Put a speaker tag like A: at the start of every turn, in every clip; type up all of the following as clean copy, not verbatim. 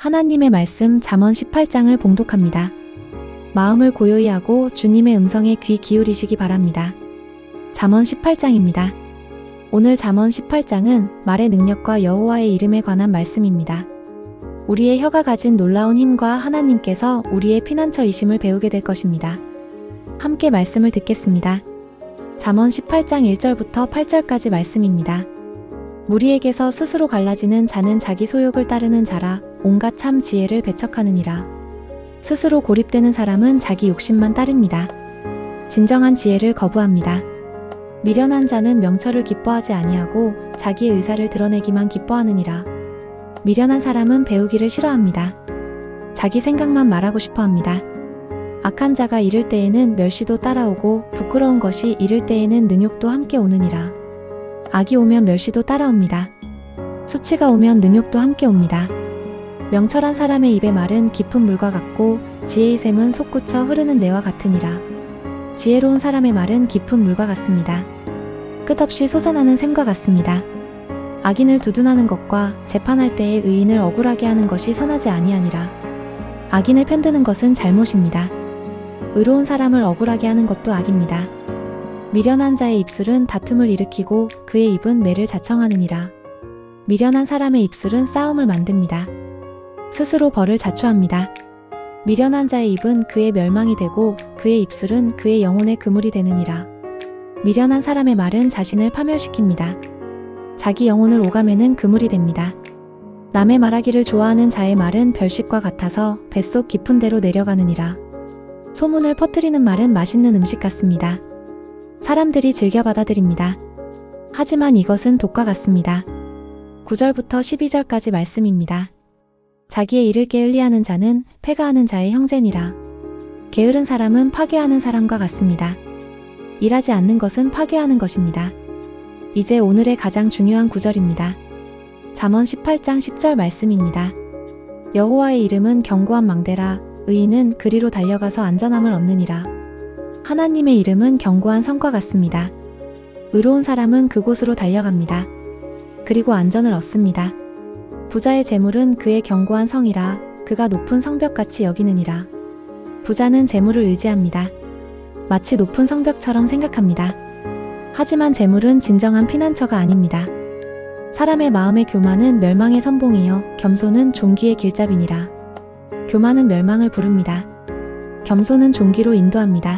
A: 하나님의 말씀 잠언 18장을 봉독합니다. 마음을 고요히 하고 주님의 음성에 귀 기울이시기 바랍니다. 잠언 18장입니다. 오늘 잠언 18장은 말의 능력과 여호와의 이름에 관한 말씀입니다. 우리의 혀가 가진 놀라운 힘과 하나님께서 우리의 피난처이심을 배우게 될 것입니다. 함께 말씀을 듣겠습니다. 잠언 18장 1절부터 8절까지 말씀입니다. 무리에게서 스스로 갈라지는 자는 자기 소욕을 따르는 자라 온갖 참 지혜를 배척하느니라. 스스로 고립되는 사람은 자기 욕심만 따릅니다. 진정한 지혜를 거부합니다. 미련한 자는 명철을 기뻐하지 아니하고 자기의 의사를 드러내기만 기뻐하느니라. 미련한 사람은 배우기를 싫어합니다. 자기 생각만 말하고 싶어합니다. 악한 자가 이를 때에는 멸시도 따라오고 부끄러운 것이 이를 때에는 능욕도 함께 오느니라. 악이 오면 멸시도 따라옵니다. 수치가 오면 능욕도 함께 옵니다. 명철한 사람의 입의 말은 깊은 물과 같고 지혜의 샘은 솟구쳐 흐르는 내와 같으니라. 지혜로운 사람의 말은 깊은 물과 같습니다. 끝없이 솟아나는 샘과 같습니다. 악인을 두둔하는 것과 재판할 때에 의인을 억울하게 하는 것이 선하지 아니하니라. 악인을 편드는 것은 잘못입니다. 의로운 사람을 억울하게 하는 것도 악입니다. 미련한 자의 입술은 다툼을 일으키고 그의 입은 매를 자청하느니라. 미련한 사람의 입술은 싸움을 만듭니다. 스스로 벌을 자초합니다. 미련한 자의 입은 그의 멸망이 되고 그의 입술은 그의 영혼의 그물이 되느니라. 미련한 사람의 말은 자신을 파멸시킵니다. 자기 영혼을 오가매는 그물이 됩니다. 남의 말하기를 좋아하는 자의 말은 별식과 같아서 뱃속 깊은 데로 내려가느니라. 소문을 퍼뜨리는 말은 맛있는 음식 같습니다. 사람들이 즐겨 받아들입니다. 하지만 이것은 독과 같습니다. 9절부터 12절까지 말씀입니다. 자기의 일을 게을리하는 자는 패가하는 자의 형제니라. 게으른 사람은 파괴하는 사람과 같습니다. 일하지 않는 것은 파괴하는 것입니다. 이제 오늘의 가장 중요한 구절입니다. 잠언 18장 10절 말씀입니다. 여호와의 이름은 견고한 망대라. 의인은 그리로 달려가서 안전함을 얻느니라. 하나님의 이름은 견고한 성과 같습니다. 의로운 사람은 그곳으로 달려갑니다. 그리고 안전을 얻습니다. 부자의 재물은 그의 견고한 성이라 그가 높은 성벽같이 여기느니라. 부자는 재물을 의지합니다. 마치 높은 성벽처럼 생각합니다. 하지만 재물은 진정한 피난처가 아닙니다. 사람의 마음의 교만은 멸망의 선봉이요 겸손은 존귀의 길잡이니라. 교만은 멸망을 부릅니다. 겸손은 존귀로 인도합니다.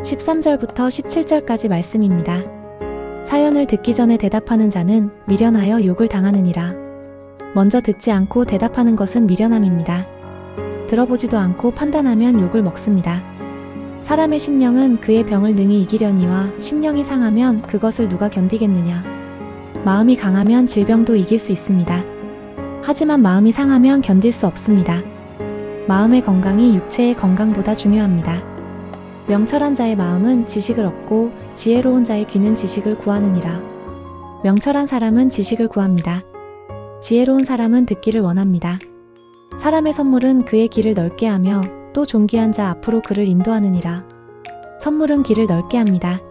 A: 13절부터 17절까지 말씀입니다. 사연을 듣기 전에 대답하는 자는 미련하여 욕을 당하느니라. 먼저 듣지 않고 대답하는 것은 미련함입니다. 들어보지도 않고 판단하면 욕을 먹습니다. 사람의 심령은 그의 병을 능히 이기려니와 심령이 상하면 그것을 누가 견디겠느냐. 마음이 강하면 질병도 이길 수 있습니다. 하지만 마음이 상하면 견딜 수 없습니다. 마음의 건강이 육체의 건강보다 중요합니다. 명철한 자의 마음은 지식을 얻고 지혜로운 자의 귀는 지식을 구하느니라. 명철한 사람은 지식을 구합니다. 지혜로운 사람은 듣기를 원합니다. 사람의 선물은 그의 길을 넓게 하며 또 존귀한 자 앞으로 그를 인도하느니라. 선물은 길을 넓게 합니다.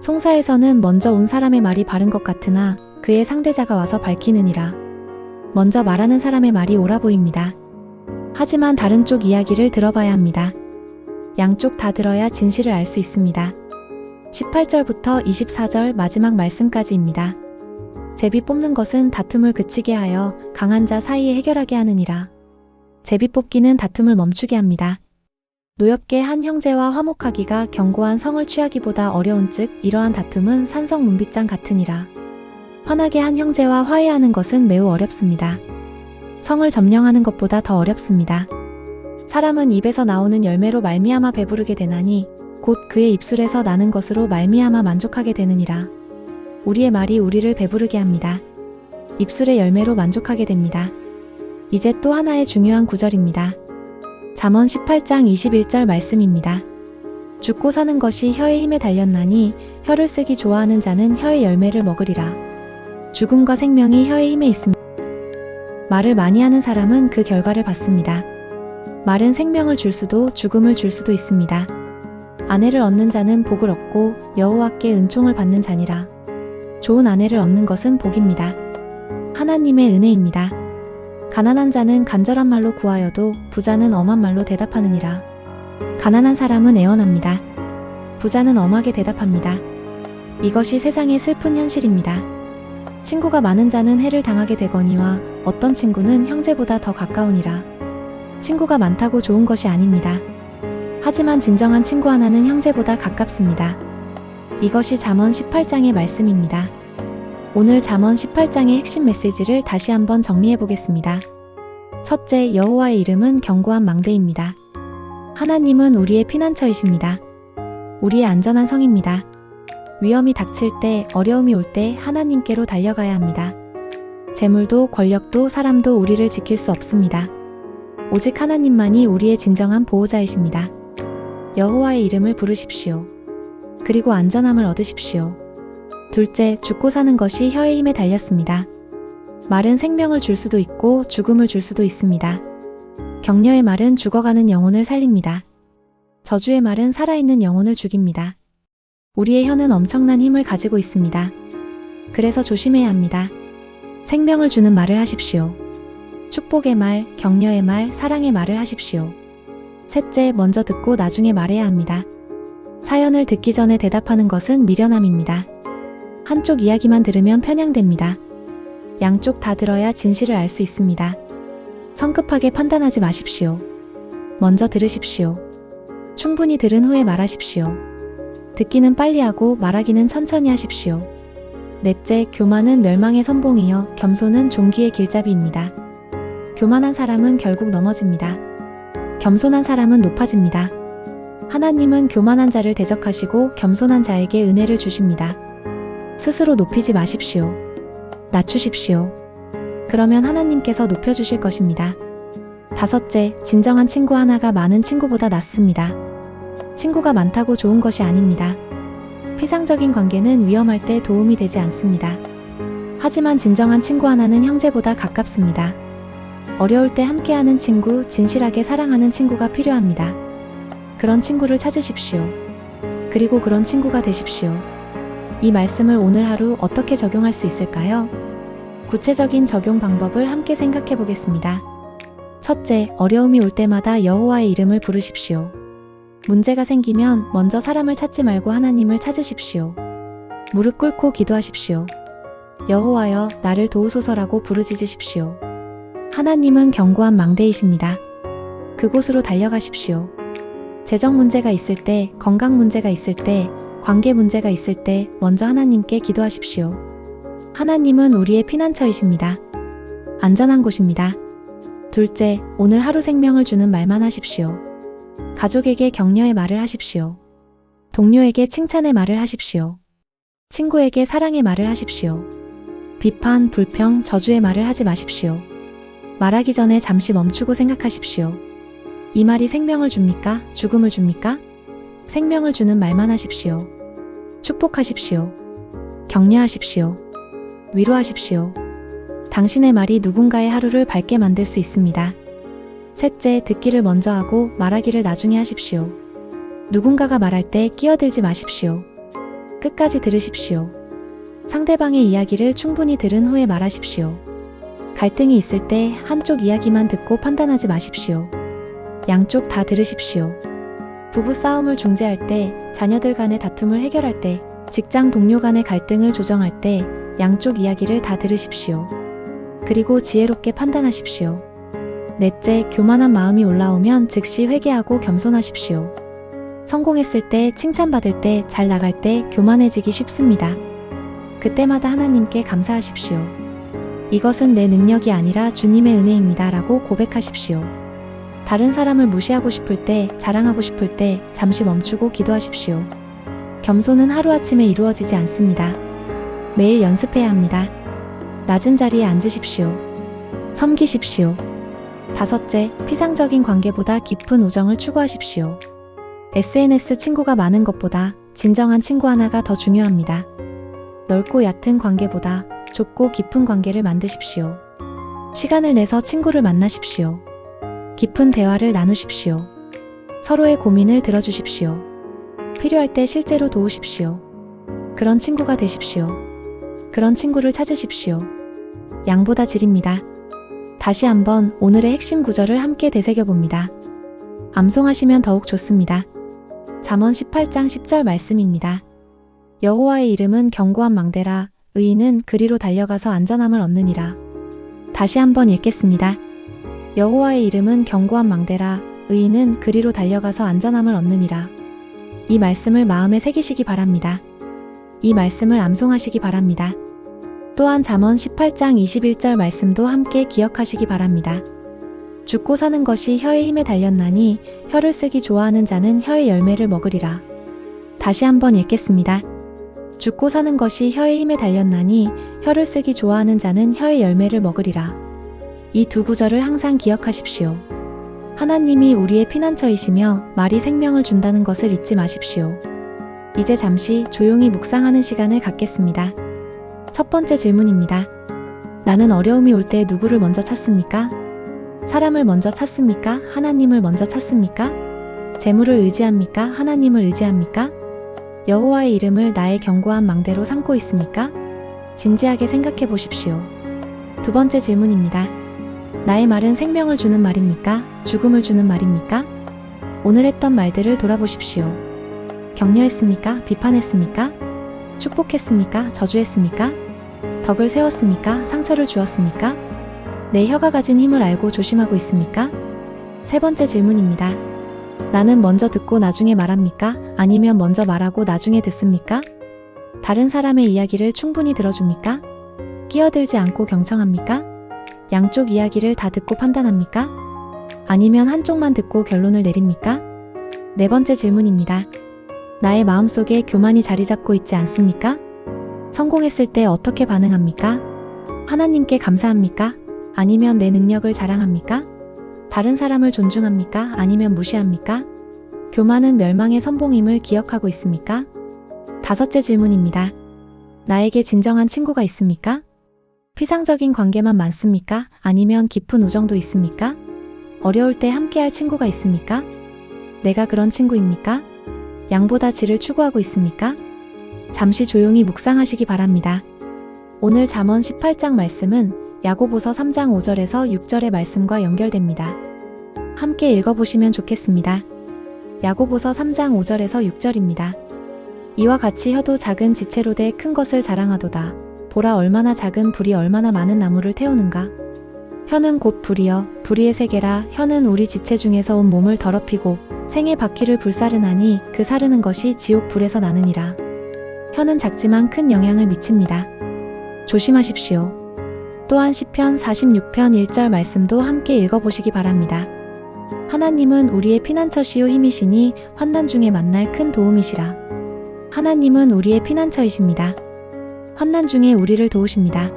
A: 송사에서는 먼저 온 사람의 말이 바른 것 같으나 그의 상대자가 와서 밝히느니라. 먼저 말하는 사람의 말이 옳아 보입니다. 하지만 다른 쪽 이야기를 들어봐야 합니다. 양쪽 다 들어야 진실을 알 수 있습니다. 18절부터 24절 마지막 말씀까지입니다. 제비 뽑는 것은 다툼을 그치게 하여 강한 자 사이에 해결하게 하느니라. 제비 뽑기는 다툼을 멈추게 합니다. 노엽게 한 형제와 화목하기가 견고한 성을 취하기보다 어려운즉 이러한 다툼은 산성 문빗장 같으니라. 환하게 한 형제와 화해하는 것은 매우 어렵습니다. 성을 점령하는 것보다 더 어렵습니다. 사람은 입에서 나오는 열매로 말미암아 배부르게 되나니 곧 그의 입술에서 나는 것으로 말미암아 만족하게 되느니라. 우리의 말이 우리를 배부르게 합니다. 입술의 열매로 만족하게 됩니다. 이제 또 하나의 중요한 구절입니다. 잠언 18장 21절 말씀입니다. 죽고 사는 것이 혀의 힘에 달렸나니 혀를 쓰기 좋아하는 자는 혀의 열매를 먹으리라. 죽음과 생명이 혀의 힘에 있습니다. 말을 많이 하는 사람은 그 결과를 받습니다. 말은 생명을 줄 수도 죽음을 줄 수도 있습니다. 아내를 얻는 자는 복을 얻고 여호와께 은총을 받는 자니라. 좋은 아내를 얻는 것은 복입니다. 하나님의 은혜입니다. 가난한 자는 간절한 말로 구하여도 부자는 엄한 말로 대답하느니라. 가난한 사람은 애원합니다. 부자는 엄하게 대답합니다. 이것이 세상의 슬픈 현실입니다. 친구가 많은 자는 해를 당하게 되거니와 어떤 친구는 형제보다 더 가까우니라. 친구가 많다고 좋은 것이 아닙니다. 하지만 진정한 친구 하나는 형제보다 가깝습니다. 이것이 잠언 18장의 말씀입니다. 오늘 잠언 18장의 핵심 메시지를 다시 한번 정리해 보겠습니다. 첫째, 여호와의 이름은 견고한 망대입니다. 하나님은 우리의 피난처이십니다. 우리의 안전한 성입니다. 위험이 닥칠 때, 어려움이 올 때 하나님께로 달려가야 합니다. 재물도 권력도 사람도 우리를 지킬 수 없습니다. 오직 하나님만이 우리의 진정한 보호자이십니다. 여호와의 이름을 부르십시오. 그리고 안전함을 얻으십시오. 둘째, 죽고 사는 것이 혀의 힘에 달렸습니다. 말은 생명을 줄 수도 있고 죽음을 줄 수도 있습니다. 격려의 말은 죽어가는 영혼을 살립니다. 저주의 말은 살아있는 영혼을 죽입니다. 우리의 혀는 엄청난 힘을 가지고 있습니다. 그래서 조심해야 합니다. 생명을 주는 말을 하십시오. 축복의 말, 격려의 말, 사랑의 말을 하십시오. 셋째, 먼저 듣고 나중에 말해야 합니다. 사연을 듣기 전에 대답하는 것은 미련함입니다. 한쪽 이야기만 들으면 편향됩니다. 양쪽 다 들어야 진실을 알 수 있습니다. 성급하게 판단하지 마십시오. 먼저 들으십시오. 충분히 들은 후에 말하십시오. 듣기는 빨리 하고 말하기는 천천히 하십시오. 넷째, 교만은 멸망의 선봉이요 겸손은 존귀의 길잡이입니다. 교만한 사람은 결국 넘어집니다. 겸손한 사람은 높아집니다. 하나님은 교만한 자를 대적하시고 겸손한 자에게 은혜를 주십니다. 스스로 높이지 마십시오. 낮추십시오. 그러면 하나님께서 높여주실 것입니다. 다섯째, 진정한 친구 하나가 많은 친구보다 낫습니다. 친구가 많다고 좋은 것이 아닙니다. 피상적인 관계는 위험할 때 도움이 되지 않습니다. 하지만 진정한 친구 하나는 형제보다 가깝습니다. 어려울 때 함께하는 친구, 진실하게 사랑하는 친구가 필요합니다. 그런 친구를 찾으십시오. 그리고 그런 친구가 되십시오. 이 말씀을 오늘 하루 어떻게 적용할 수 있을까요? 구체적인 적용 방법을 함께 생각해 보겠습니다. 첫째, 어려움이 올 때마다 여호와의 이름을 부르십시오. 문제가 생기면 먼저 사람을 찾지 말고 하나님을 찾으십시오. 무릎 꿇고 기도하십시오. 여호와여, 나를 도우소서라고 부르짖으십시오. 하나님은 견고한 망대이십니다. 그곳으로 달려가십시오. 재정 문제가 있을 때, 건강 문제가 있을 때, 관계 문제가 있을 때 먼저 하나님께 기도하십시오. 하나님은 우리의 피난처이십니다. 안전한 곳입니다. 둘째, 오늘 하루 생명을 주는 말만 하십시오. 가족에게 격려의 말을 하십시오. 동료에게 칭찬의 말을 하십시오. 친구에게 사랑의 말을 하십시오. 비판, 불평, 저주의 말을 하지 마십시오. 말하기 전에 잠시 멈추고 생각하십시오. 이 말이 생명을 줍니까? 죽음을 줍니까? 생명을 주는 말만 하십시오. 축복하십시오. 격려하십시오. 위로하십시오. 당신의 말이 누군가의 하루를 밝게 만들 수 있습니다. 셋째, 듣기를 먼저 하고 말하기를 나중에 하십시오. 누군가가 말할 때 끼어들지 마십시오. 끝까지 들으십시오. 상대방의 이야기를 충분히 들은 후에 말하십시오. 갈등이 있을 때 한쪽 이야기만 듣고 판단하지 마십시오. 양쪽 다 들으십시오. 부부 싸움을 중재할 때, 자녀들 간의 다툼을 해결할 때, 직장 동료 간의 갈등을 조정할 때 양쪽 이야기를 다 들으십시오. 그리고 지혜롭게 판단하십시오. 넷째, 교만한 마음이 올라오면 즉시 회개하고 겸손하십시오. 성공했을 때, 칭찬받을 때, 잘 나갈 때 교만해지기 쉽습니다. 그때마다 하나님께 감사하십시오. 이것은 내 능력이 아니라 주님의 은혜입니다 라고 고백하십시오. 다른 사람을 무시하고 싶을 때, 자랑하고 싶을 때 잠시 멈추고 기도하십시오. 겸손은 하루아침에 이루어지지 않습니다. 매일 연습해야 합니다. 낮은 자리에 앉으십시오. 섬기십시오. 다섯째, 피상적인 관계보다 깊은 우정을 추구하십시오. SNS 친구가 많은 것보다 진정한 친구 하나가 더 중요합니다. 넓고 얕은 관계보다 좁고 깊은 관계를 만드십시오. 시간을 내서 친구를 만나십시오. 깊은 대화를 나누십시오. 서로의 고민을 들어주십시오. 필요할 때 실제로 도우십시오. 그런 친구가 되십시오. 그런 친구를 찾으십시오. 양보다 질입니다. 다시 한번 오늘의 핵심 구절을 함께 되새겨봅니다. 암송하시면 더욱 좋습니다. 잠언 18장 10절 말씀입니다. 여호와의 이름은 견고한 망대라. 의인은 그리로 달려가서 안전함을 얻느니라. 다시 한번 읽겠습니다. 여호와의 이름은 견고한 망대라. 의인은 그리로 달려가서 안전함을 얻느니라. 이 말씀을 마음에 새기시기 바랍니다. 이 말씀을 암송하시기 바랍니다. 또한 잠언 18장 21절 말씀도 함께 기억하시기 바랍니다. 죽고 사는 것이 혀의 힘에 달렸나니 혀를 쓰기 좋아하는 자는 혀의 열매를 먹으리라. 다시 한번 읽겠습니다. 죽고 사는 것이 혀의 힘에 달렸나니 혀를 쓰기 좋아하는 자는 혀의 열매를 먹으리라. 이 두 구절을 항상 기억하십시오. 하나님이 우리의 피난처이시며 말이 생명을 준다는 것을 잊지 마십시오. 이제 잠시 조용히 묵상하는 시간을 갖겠습니다. 첫 번째 질문입니다. 나는 어려움이 올 때 누구를 먼저 찾습니까? 사람을 먼저 찾습니까? 하나님을 먼저 찾습니까? 재물을 의지합니까? 하나님을 의지합니까? 여호와의 이름을 나의 견고한 망대로 삼고 있습니까? 진지하게 생각해 보십시오. 두 번째 질문입니다. 나의 말은 생명을 주는 말입니까? 죽음을 주는 말입니까? 오늘 했던 말들을 돌아보십시오. 격려했습니까? 비판했습니까? 축복했습니까? 저주했습니까? 덕을 세웠습니까? 상처를 주었습니까? 내 혀가 가진 힘을 알고 조심하고 있습니까? 세 번째 질문입니다. 나는 먼저 듣고 나중에 말합니까? 아니면 먼저 말하고 나중에 듣습니까? 다른 사람의 이야기를 충분히 들어줍니까? 끼어들지 않고 경청합니까? 양쪽 이야기를 다 듣고 판단합니까? 아니면 한쪽만 듣고 결론을 내립니까? 네 번째 질문입니다. 나의 마음속에 교만이 자리 잡고 있지 않습니까? 성공했을 때 어떻게 반응합니까? 하나님께 감사합니까? 아니면 내 능력을 자랑합니까? 다른 사람을 존중합니까? 아니면 무시합니까? 교만은 멸망의 선봉임을 기억하고 있습니까? 다섯째 질문입니다. 나에게 진정한 친구가 있습니까? 피상적인 관계만 많습니까? 아니면 깊은 우정도 있습니까? 어려울 때 함께할 친구가 있습니까? 내가 그런 친구입니까? 양보다 질을 추구하고 있습니까? 잠시 조용히 묵상하시기 바랍니다. 오늘 잠언 18장 말씀은 야고보서 3장 5절에서 6절의 말씀과 연결됩니다. 함께 읽어보시면 좋겠습니다. 야고보서 3장 5절에서 6절입니다. 이와 같이 혀도 작은 지체로 돼 큰 것을 자랑하도다. 보라 얼마나 작은 불이 얼마나 많은 나무를 태우는가. 혀는 곧 불이여 불의의 세계라. 혀는 우리 지체 중에서 온 몸을 더럽히고 생의 바퀴를 불사르나니 그 사르는 것이 지옥 불에서 나느니라. 혀는 작지만 큰 영향을 미칩니다. 조심하십시오. 또한 시편 46편 1절 말씀도 함께 읽어보시기 바랍니다. 하나님은 우리의 피난처시요 힘이시니 환난 중에 만날 큰 도움이시라. 하나님은 우리의 피난처이십니다. 환난 중에 우리를 도우십니다.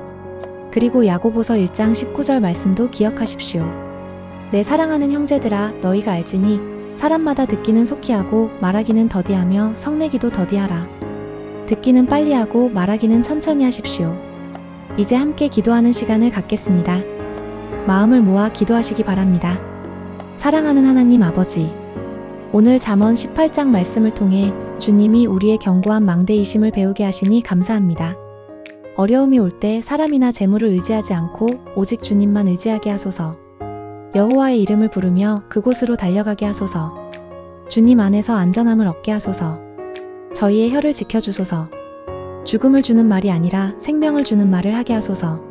A: 그리고 야고보서 1장 19절 말씀도 기억하십시오. 내 사랑하는 형제들아 너희가 알지니 사람마다 듣기는 속히 하고 말하기는 더디하며 성내기도 더디하라. 듣기는 빨리 하고 말하기는 천천히 하십시오. 이제 함께 기도하는 시간을 갖겠습니다. 마음을 모아 기도하시기 바랍니다. 사랑하는 하나님 아버지, 오늘 잠언 18장 말씀을 통해 주님이 우리의 견고한 망대이심을 배우게 하시니 감사합니다. 어려움이 올 때 사람이나 재물을 의지하지 않고 오직 주님만 의지하게 하소서. 여호와의 이름을 부르며 그곳으로 달려가게 하소서. 주님 안에서 안전함을 얻게 하소서. 저희의 혀를 지켜주소서. 죽음을 주는 말이 아니라 생명을 주는 말을 하게 하소서.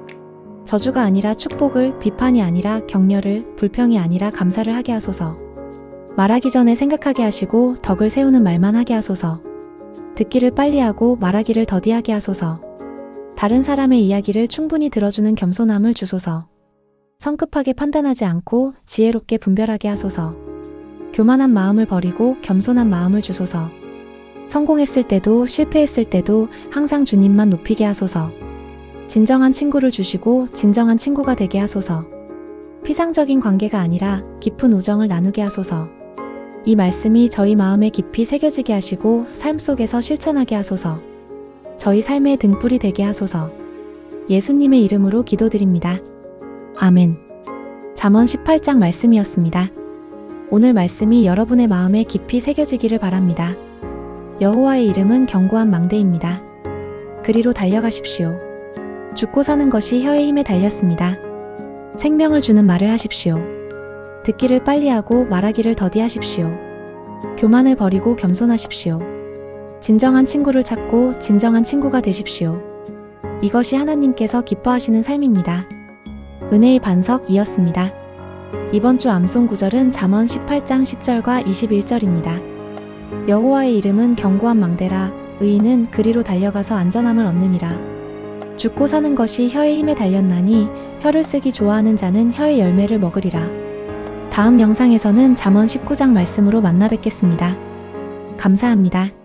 A: 저주가 아니라 축복을, 비판이 아니라 격려를, 불평이 아니라 감사를 하게 하소서. 말하기 전에 생각하게 하시고 덕을 세우는 말만 하게 하소서. 듣기를 빨리 하고 말하기를 더디하게 하소서. 다른 사람의 이야기를 충분히 들어주는 겸손함을 주소서. 성급하게 판단하지 않고 지혜롭게 분별하게 하소서. 교만한 마음을 버리고 겸손한 마음을 주소서. 성공했을 때도 실패했을 때도 항상 주님만 높이게 하소서. 진정한 친구를 주시고 진정한 친구가 되게 하소서. 피상적인 관계가 아니라 깊은 우정을 나누게 하소서. 이 말씀이 저희 마음에 깊이 새겨지게 하시고 삶 속에서 실천하게 하소서. 저희 삶의 등불이 되게 하소서. 예수님의 이름으로 기도드립니다. 아멘. 잠언 18장 말씀이었습니다. 오늘 말씀이 여러분의 마음에 깊이 새겨지기를 바랍니다. 여호와의 이름은 견고한 망대입니다. 그리로 달려가십시오. 죽고 사는 것이 혀의 힘에 달렸습니다. 생명을 주는 말을 하십시오. 듣기를 빨리 하고 말하기를 더디하십시오. 교만을 버리고 겸손하십시오. 진정한 친구를 찾고 진정한 친구가 되십시오. 이것이 하나님께서 기뻐하시는 삶입니다. 은혜의 반석이었습니다. 이번 주 암송 구절은 잠언 18장 10절과 21절입니다. 여호와의 이름은 견고한 망대라. 의인은 그리로 달려가서 안전함을 얻느니라. 죽고 사는 것이 혀의 힘에 달렸나니 혀를 쓰기 좋아하는 자는 혀의 열매를 먹으리라. 다음 영상에서는 잠언 19장 말씀으로 만나 뵙겠습니다. 감사합니다.